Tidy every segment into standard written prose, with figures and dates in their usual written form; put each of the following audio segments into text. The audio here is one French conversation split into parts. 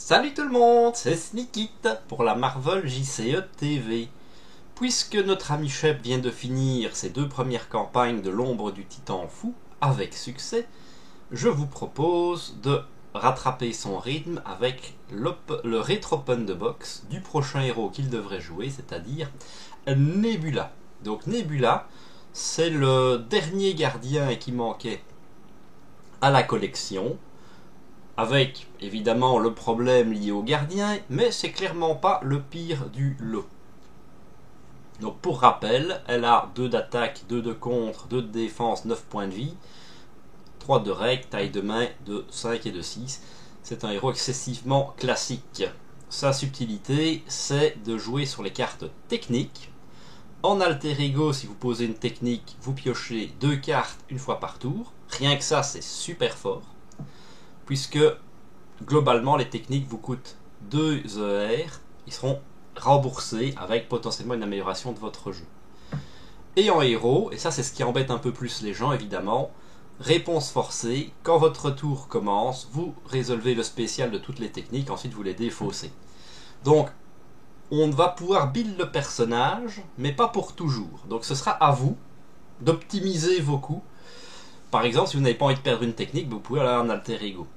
Salut tout le monde, c'est Sneakit pour la Marvel JCE TV. Puisque notre ami Shep vient de finir ses deux premières campagnes de l'ombre du Titan fou avec succès, je vous propose de rattraper son rythme avec le rétro-open de box du prochain héros qu'il devrait jouer, c'est-à-dire Nebula. Donc Nebula, c'est le dernier gardien qui manquait à la collection, avec évidemment le problème lié au gardien, mais c'est clairement pas le pire du lot. Donc pour rappel, elle a 2 d'attaque, 2 de contre, 2 de défense, 9 points de vie, 3 de règle, taille de main de 5 et de 6. C'est un héros excessivement classique. Sa subtilité, c'est de jouer sur les cartes techniques. En alter ego, si vous posez une technique, vous piochez 2 cartes une fois par tour. Rien que ça, c'est super fort. Puisque globalement, les techniques vous coûtent 2 ER. Ils seront remboursés avec potentiellement une amélioration de votre jeu. Et en héros, et ça c'est ce qui embête un peu plus les gens évidemment, réponse forcée, quand votre tour commence, vous résolvez le spécial de toutes les techniques, ensuite vous les défaussez. Donc, on va pouvoir build le personnage, mais pas pour toujours. Donc ce sera à vous d'optimiser vos coups. Par exemple, si vous n'avez pas envie de perdre une technique, vous pouvez aller en alter ego.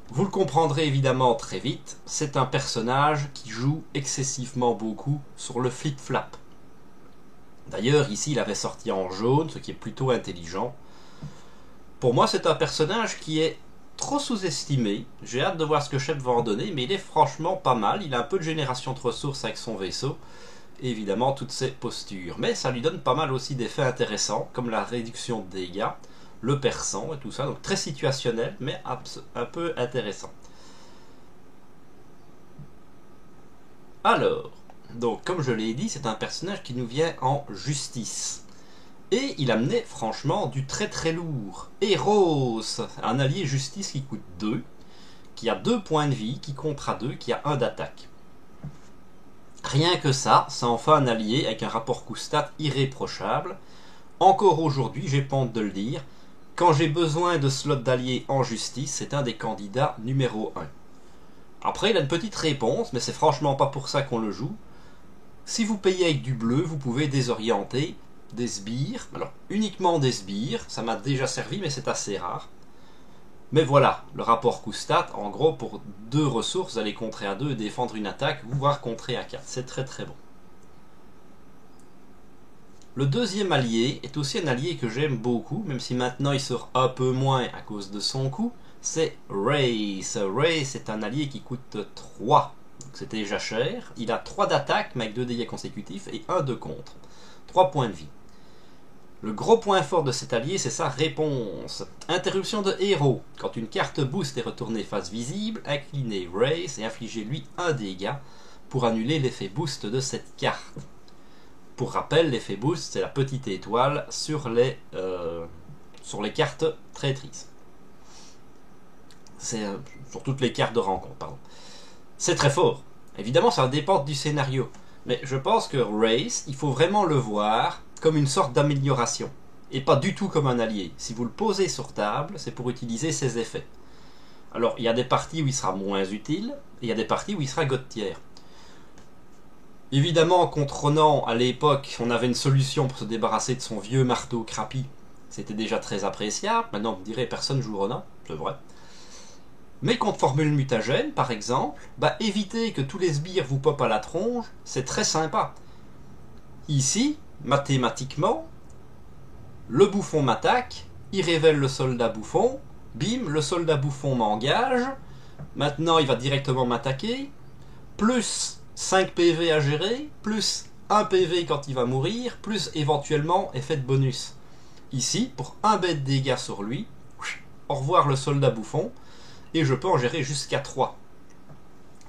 Vous le comprendrez évidemment très vite, c'est un personnage qui joue excessivement beaucoup sur le flip-flap. D'ailleurs, ici, il avait sorti en jaune, ce qui est plutôt intelligent. Pour moi, c'est un personnage qui est trop sous-estimé. J'ai hâte de voir ce que Shep va en donner, mais il est franchement pas mal. Il a un peu de génération de ressources avec son vaisseau, et évidemment toutes ses postures. Mais ça lui donne pas mal aussi d'effets intéressants, comme la réduction de dégâts, le perçant et tout ça. Donc très situationnel, mais un peu intéressant. Alors, donc comme je l'ai dit, c'est un personnage qui nous vient en justice. Et il amenait franchement du très très lourd. Eros, un allié justice qui coûte 2, qui a 2 points de vie, qui contre à 2, qui a 1 d'attaque. Rien que ça, c'est enfin un allié avec un rapport coût-stat irréprochable. Encore aujourd'hui, j'ai honte de le dire, quand j'ai besoin de slots d'alliés en justice, c'est un des candidats numéro 1. Après, il a une petite réponse, mais c'est franchement pas pour ça qu'on le joue. Si vous payez avec du bleu, vous pouvez désorienter des sbires. Alors, uniquement des sbires, ça m'a déjà servi, mais c'est assez rare. Mais voilà, le rapport coût-stat, en gros, pour 2 ressources, vous allez contrer à 2 et défendre une attaque, voire contrer à 4. C'est très très bon. Le deuxième allié est aussi un allié que j'aime beaucoup, même si maintenant il sort un peu moins à cause de son coût, c'est Race. Race est un allié qui coûte 3, donc c'est déjà cher. Il a 3 d'attaque, mais avec 2 dégâts consécutifs, et 1 de contre. 3 points de vie. Le gros point fort de cet allié, c'est sa réponse. Interruption de héros. Quand une carte boost est retournée face visible, inclinez Race et infligez-lui 1 dégât pour annuler l'effet boost de cette carte. Pour rappel, l'effet boost, c'est la petite étoile sur les cartes traîtrises. C'est sur toutes les cartes de rencontre, pardon. C'est très fort. Évidemment, ça dépend du scénario. Mais je pense que Race, il faut vraiment le voir comme une sorte d'amélioration. Et pas du tout comme un allié. Si vous le posez sur table, c'est pour utiliser ses effets. Alors, il y a des parties où il sera moins utile, et il y a des parties où il sera god tier. Évidemment, contre Ronan, à l'époque, on avait une solution pour se débarrasser de son vieux marteau crapi. C'était déjà très appréciable. Maintenant, vous me direz, personne joue Ronan. C'est vrai. Mais contre Formule Mutagène, par exemple, évitez que tous les sbires vous popent à la tronche, c'est très sympa. Ici, mathématiquement, le bouffon m'attaque, il révèle le soldat bouffon, bim, le soldat bouffon m'engage, maintenant il va directement m'attaquer, plus 5 PV à gérer, plus 1 PV quand il va mourir, plus éventuellement effet de bonus. Ici, pour 1 bête de dégâts sur lui, au revoir le soldat bouffon, et je peux en gérer jusqu'à 3.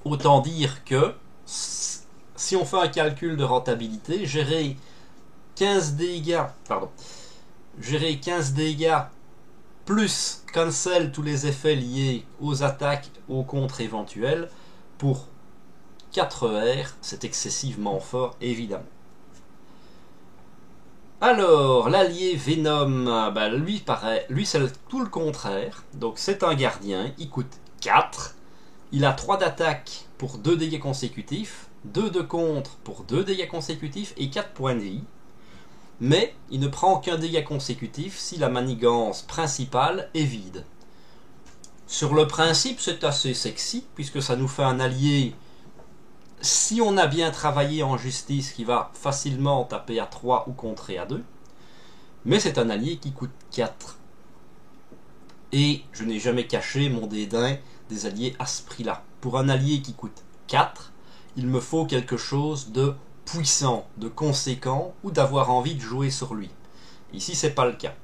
Autant dire que, si on fait un calcul de rentabilité, gérer 15 dégâts plus cancel tous les effets liés aux attaques, aux contres éventuels, pour 4 R, c'est excessivement fort, évidemment. Alors, l'allié Venom, lui c'est tout le contraire. Donc c'est un gardien, il coûte 4. Il a 3 d'attaque pour 2 dégâts consécutifs, 2 de contre pour 2 dégâts consécutifs et 4 points de vie. Mais il ne prend qu'un dégât consécutif si la manigance principale est vide. Sur le principe, c'est assez sexy, puisque ça nous fait un allié, si on a bien travaillé en justice, qui va facilement taper à 3 ou contrer à 2. Mais c'est un allié qui coûte 4. Et je n'ai jamais caché mon dédain des alliés à ce prix-là. Pour un allié qui coûte 4, il me faut quelque chose de puissant, de conséquent, ou d'avoir envie de jouer sur lui. Ici, c'est pas le cas.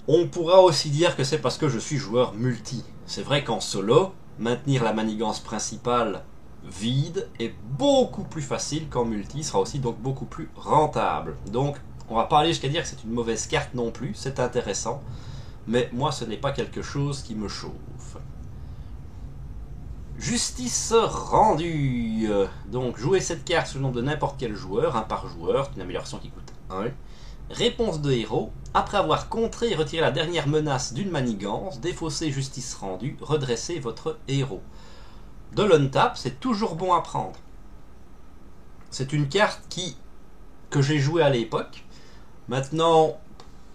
On pourra aussi dire que c'est parce que je suis joueur multi. C'est vrai qu'en solo, maintenir la manigance principale vide est beaucoup plus facile qu'en multi, sera aussi donc beaucoup plus rentable. Donc, on va pas aller jusqu'à dire que c'est une mauvaise carte non plus, c'est intéressant, mais moi ce n'est pas quelque chose qui me chauffe. Justice rendue. Donc, jouer cette carte sous le nom de n'importe quel joueur, 1 par joueur, c'est une amélioration qui coûte 1. Réponse de héros. Après avoir contré et retiré la dernière menace d'une manigance, défaussez justice rendue, redressez votre héros. De l'untap, c'est toujours bon à prendre. C'est une carte que j'ai jouée à l'époque. Maintenant,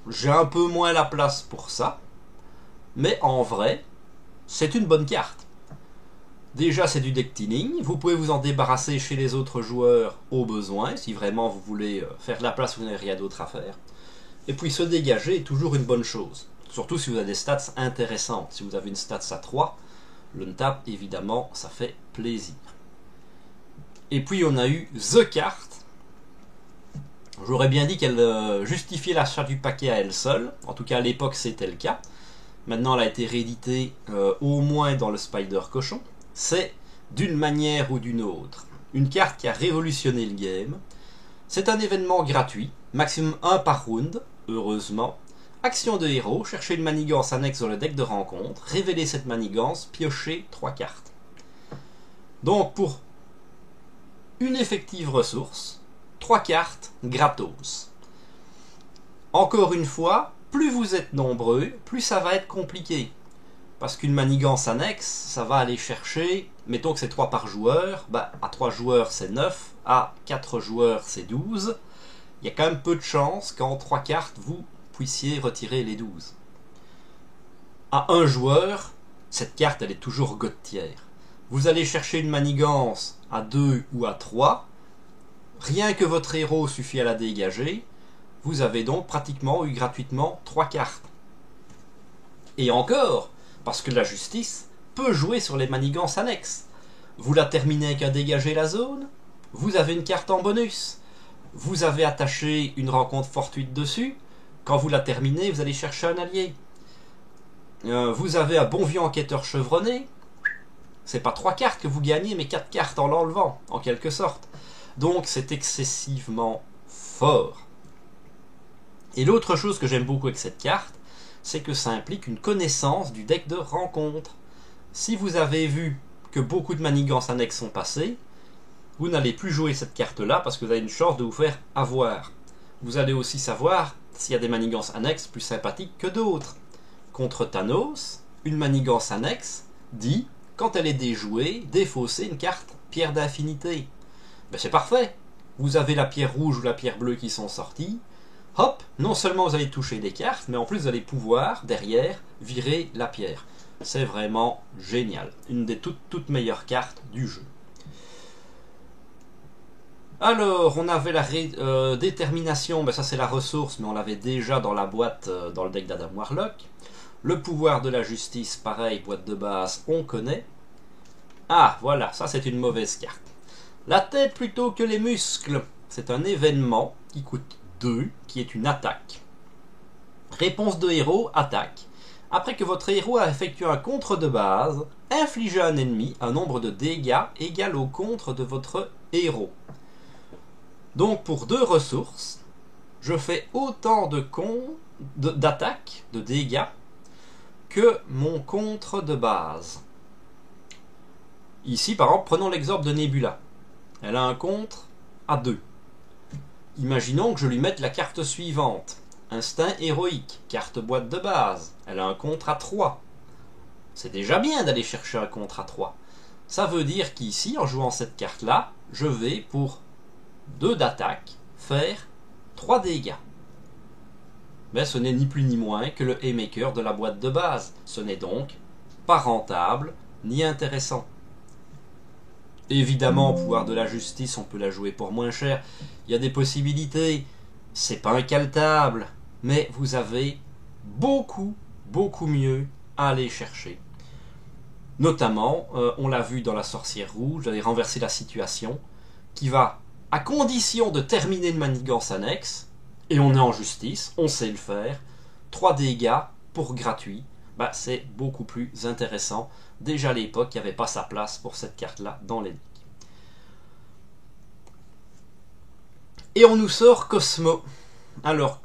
j'ai un peu moins la place pour ça. Mais en vrai, c'est une bonne carte. Déjà, c'est du deck thinning. Vous pouvez vous en débarrasser chez les autres joueurs au besoin, si vraiment vous voulez faire de la place, vous n'avez rien d'autre à faire. Et puis se dégager est toujours une bonne chose. Surtout si vous avez des stats intéressantes. Si vous avez une stats à 3, l'untap, évidemment, ça fait plaisir. Et puis on a eu The Carte. J'aurais bien dit qu'elle justifiait l'achat du paquet à elle seule. En tout cas, à l'époque, c'était le cas. Maintenant, elle a été rééditée au moins dans le Spider Cochon. C'est d'une manière ou d'une autre une carte qui a révolutionné le game. C'est un événement gratuit, maximum 1 par round, heureusement. Action de héros, cherchez une manigance annexe dans le deck de rencontre, révélez cette manigance, piochez 3 cartes. Donc pour une effective ressource, 3 cartes gratos. Encore une fois, plus vous êtes nombreux, plus ça va être compliqué. Parce qu'une manigance annexe, ça va aller chercher, mettons que c'est 3 par joueur, à 3 joueurs c'est 9, à 4 joueurs c'est 12. Il y a quand même peu de chances qu'en 3 cartes, vous puissiez retirer les 12. À 1 joueur, cette carte elle est toujours gotière. Vous allez chercher une manigance à 2 ou à 3, rien que votre héros suffit à la dégager, vous avez donc pratiquement eu gratuitement 3 cartes. Et encore, parce que la justice peut jouer sur les manigances annexes. Vous la terminez avec un dégager la zone, vous avez une carte en bonus, vous avez attaché une rencontre fortuite dessus, quand vous la terminez, vous allez chercher un allié. Vous avez un bon vieux enquêteur chevronné, c'est pas 3 cartes que vous gagnez, mais 4 cartes en l'enlevant, en quelque sorte. Donc c'est excessivement fort. Et l'autre chose que j'aime beaucoup avec cette carte, c'est que ça implique une connaissance du deck de rencontre. Si vous avez vu que beaucoup de manigances annexes sont passées, vous n'allez plus jouer cette carte-là parce que vous avez une chance de vous faire avoir. Vous allez aussi savoir s'il y a des manigances annexes plus sympathiques que d'autres. Contre Thanos, une manigance annexe dit, quand elle est déjouée, défausser une carte pierre d'infinité. C'est parfait. Vous avez la pierre rouge ou la pierre bleue qui sont sorties. Hop, non seulement vous allez toucher des cartes, mais en plus vous allez pouvoir, derrière, virer la pierre. C'est vraiment génial. Une des toutes meilleures cartes du jeu. Alors, on avait la détermination, ça c'est la ressource, mais on l'avait déjà dans la boîte, dans le deck d'Adam Warlock. Le pouvoir de la justice, pareil, boîte de base, on connaît. Ah, voilà, ça c'est une mauvaise carte. La tête plutôt que les muscles. C'est un événement qui coûte 2, qui est une attaque. Réponse de héros, attaque. Après que votre héros a effectué un contre de base, infligez à un ennemi un nombre de dégâts égal au contre de votre héros. Donc pour 2 ressources, je fais autant d'attaque, de dégâts, que mon contre de base. Ici, par exemple, prenons l'exemple de Nebula. Elle a un contre à 2. Imaginons que je lui mette la carte suivante. Instinct héroïque, carte boîte de base. Elle a un contre à 3. c'est déjà bien d'aller chercher un contre à 3. Ça veut dire qu'ici, en jouant cette carte-là, je vais, pour 2 d'attaque, faire 3 dégâts. Mais ce n'est ni plus ni moins que le haymaker de la boîte de base. Ce n'est donc pas rentable ni intéressant. Évidemment, pouvoir de la justice, on peut la jouer pour moins cher. Il y a des possibilités. C'est pas incaltable, mais vous avez beaucoup mieux à aller chercher. Notamment, on l'a vu dans la sorcière rouge, j'allais renverser la situation, qui va, à condition de terminer une manigance annexe, et on est en justice, on sait le faire, 3 dégâts pour gratuit, c'est beaucoup plus intéressant. Déjà à l'époque, il n'y avait pas sa place pour cette carte-là dans les decks. Et on nous sort Cosmo. Alors,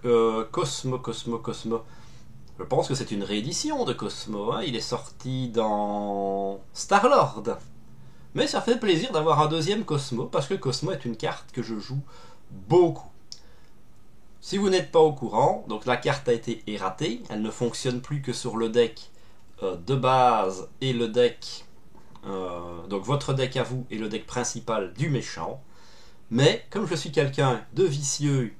Cosmo. Je pense que c'est une réédition de Cosmo. Hein. Il est sorti dans Star-Lord. Mais ça fait plaisir d'avoir un deuxième Cosmo, parce que Cosmo est une carte que je joue beaucoup. Si vous n'êtes pas au courant, donc la carte a été erratée. Elle ne fonctionne plus que sur le deck de base et le deck... donc votre deck à vous et le deck principal du méchant. Mais comme je suis quelqu'un de vicieux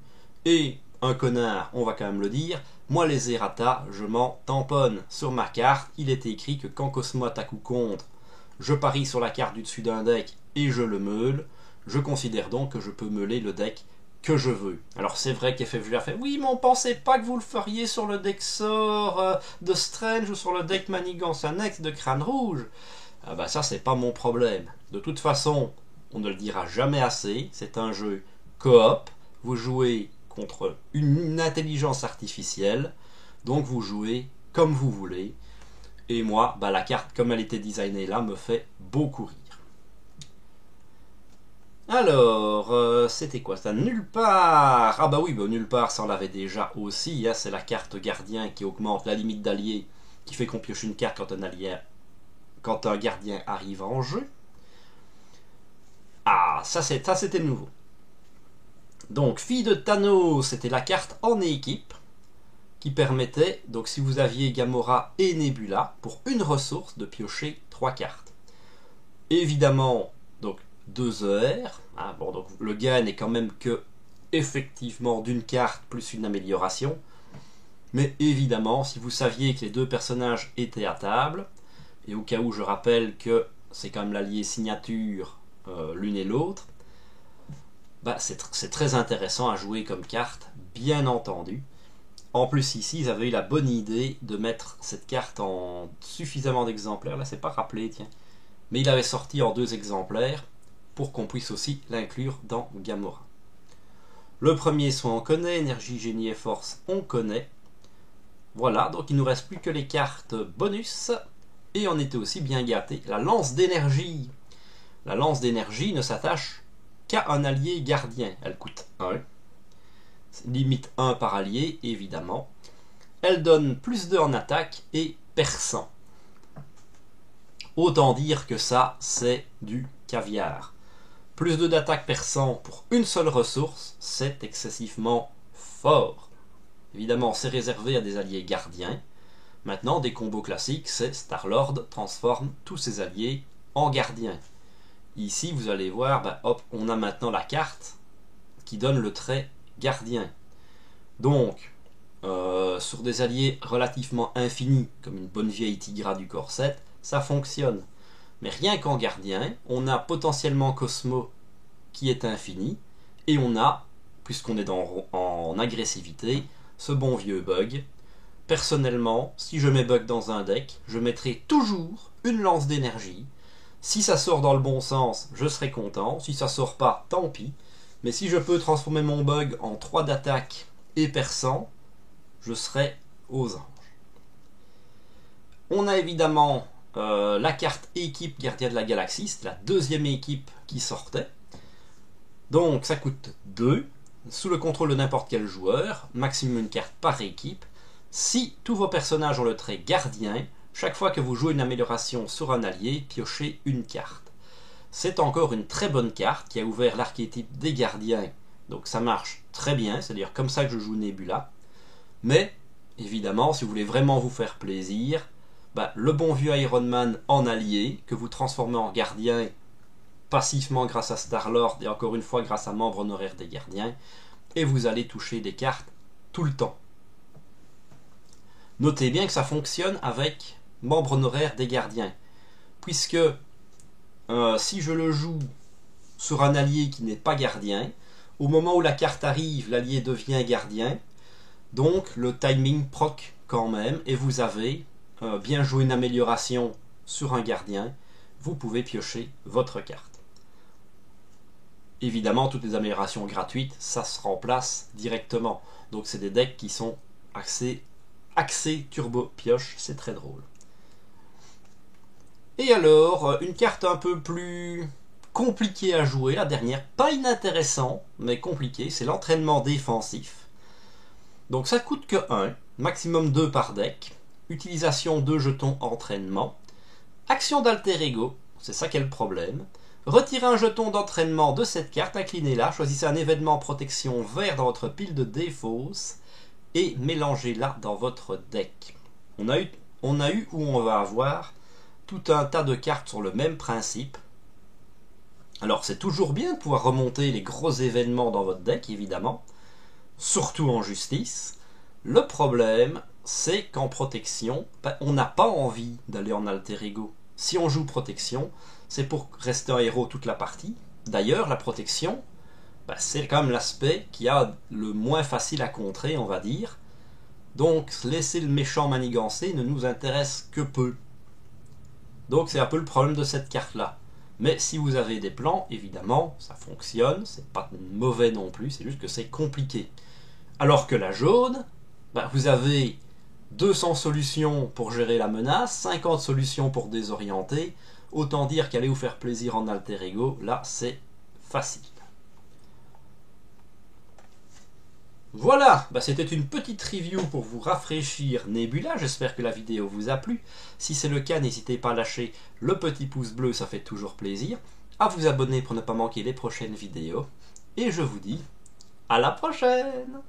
et un connard, on va quand même le dire, moi les errata, je m'en tamponne. Sur ma carte, il est écrit que quand Cosmo attaque ou contre, je parie sur la carte du dessus d'un deck et je le meule. Je considère donc que je peux meuler le deck que je veux. Alors c'est vrai qu'FFG a fait oui, mais on pensait pas que vous le feriez sur le deck sort de Strange ou sur le deck manigance annexe de Crâne Rouge. Ça c'est pas mon problème. De toute façon, on ne le dira jamais assez, c'est un jeu coop, vous jouez contre une intelligence artificielle, donc vous jouez comme vous voulez, et moi, la carte comme elle était designée là me fait beaucoup rire. Alors, c'était quoi ça? Nulle part. Nulle part, ça on l'avait déjà aussi, hein, c'est la carte gardien qui augmente la limite d'alliés, qui fait qu'on pioche une carte quand un gardien arrive en jeu. Ah, ça c'était nouveau. Donc, Fille de Thanos, c'était la carte en équipe qui permettait, donc si vous aviez Gamora et Nebula, pour une ressource, de piocher 3 cartes. Évidemment, donc 2 ER. Hein, donc le gain n'est quand même que, effectivement, d'une carte plus une amélioration. Mais évidemment, si vous saviez que les 2 personnages étaient à table, et au cas où je rappelle que c'est quand même l'allié signature l'une et l'autre, c'est très intéressant à jouer comme carte, bien entendu. En plus ici, ils avaient eu la bonne idée de mettre cette carte en suffisamment d'exemplaires. Là, c'est pas rappelé, tiens. Mais il avait sorti en 2 exemplaires pour qu'on puisse aussi l'inclure dans Gamora. Le premier soin, on connaît. Énergie, génie et force, on connaît. Voilà, donc il nous reste plus que les cartes bonus. Et on était aussi bien gâté. La lance d'énergie. La lance d'énergie ne s'attache qu'à un allié gardien. Elle coûte 1. Limite 1 par allié, évidemment. Elle donne plus 2 en attaque et perçant. Autant dire que ça, c'est du caviar. Plus 2 d'attaque perçant pour une seule ressource, c'est excessivement fort. Évidemment, c'est réservé à des alliés gardiens. Maintenant, des combos classiques, c'est Star-Lord transforme tous ses alliés en gardiens. Ici, vous allez voir, on a maintenant la carte qui donne le trait gardien. Donc, sur des alliés relativement infinis, comme une bonne vieille Tigra du corset, ça fonctionne. Mais rien qu'en gardien, on a potentiellement Cosmo qui est infini, et on a, puisqu'on est en agressivité, ce bon vieux bug. Personnellement, si je mets bug dans un deck, je mettrai toujours une lance d'énergie. Si ça sort dans le bon sens, je serai content. Si ça sort pas, tant pis. Mais si je peux transformer mon bug en 3 d'attaque et perçant, je serai aux anges. On a évidemment la carte équipe Gardien de la Galaxie, c'est la 2e équipe qui sortait. Donc ça coûte 2, sous le contrôle de n'importe quel joueur, maximum une carte par équipe. Si tous vos personnages ont le trait gardien, chaque fois que vous jouez une amélioration sur un allié, piochez une carte. C'est encore une très bonne carte qui a ouvert l'archétype des gardiens, donc ça marche très bien, c'est-à-dire comme ça que je joue Nebula. Mais, évidemment, si vous voulez vraiment vous faire plaisir, le bon vieux Iron Man en allié, que vous transformez en gardien passivement grâce à Star-Lord et encore une fois grâce à membre honoraire des gardiens, et vous allez toucher des cartes tout le temps. Notez bien que ça fonctionne avec membre honoraire des gardiens, puisque si je le joue sur un allié qui n'est pas gardien, au moment où la carte arrive, l'allié devient gardien, donc le timing proc quand même, et vous avez bien joué une amélioration sur un gardien, vous pouvez piocher votre carte. Évidemment, toutes les améliorations gratuites, ça se remplace directement. Donc c'est des decks qui sont axés turbo pioche, c'est très drôle. Et alors, une carte un peu plus compliquée à jouer, la dernière, pas inintéressant, mais compliqué, c'est l'entraînement défensif. Donc ça coûte que 1, maximum 2 par deck, utilisation 2 jetons entraînement, action d'alter ego, c'est ça qui est le problème. Retirez un jeton d'entraînement de cette carte, inclinez-la, choisissez un événement protection vert dans votre pile de défausse et mélangez-la dans votre deck. On a eu ou on va avoir tout un tas de cartes sur le même principe. Alors c'est toujours bien de pouvoir remonter les gros événements dans votre deck, évidemment, surtout en justice. Le problème, c'est qu'en protection, on n'a pas envie d'aller en alter ego. Si on joue protection, c'est pour rester un héros toute la partie. D'ailleurs, la protection, c'est quand même l'aspect qui a le moins facile à contrer, on va dire. Donc, laisser le méchant manigancer ne nous intéresse que peu. Donc, c'est un peu le problème de cette carte-là. Mais si vous avez des plans, évidemment, ça fonctionne, c'est pas mauvais non plus, c'est juste que c'est compliqué. Alors que la jaune, vous avez 200 solutions pour gérer la menace, 50 solutions pour désorienter. Autant dire qu'aller vous faire plaisir en alter ego, là c'est facile. Voilà, c'était une petite review pour vous rafraîchir Nebula, j'espère que la vidéo vous a plu. Si c'est le cas, n'hésitez pas à lâcher le petit pouce bleu, ça fait toujours plaisir. À vous abonner pour ne pas manquer les prochaines vidéos. Et je vous dis à la prochaine!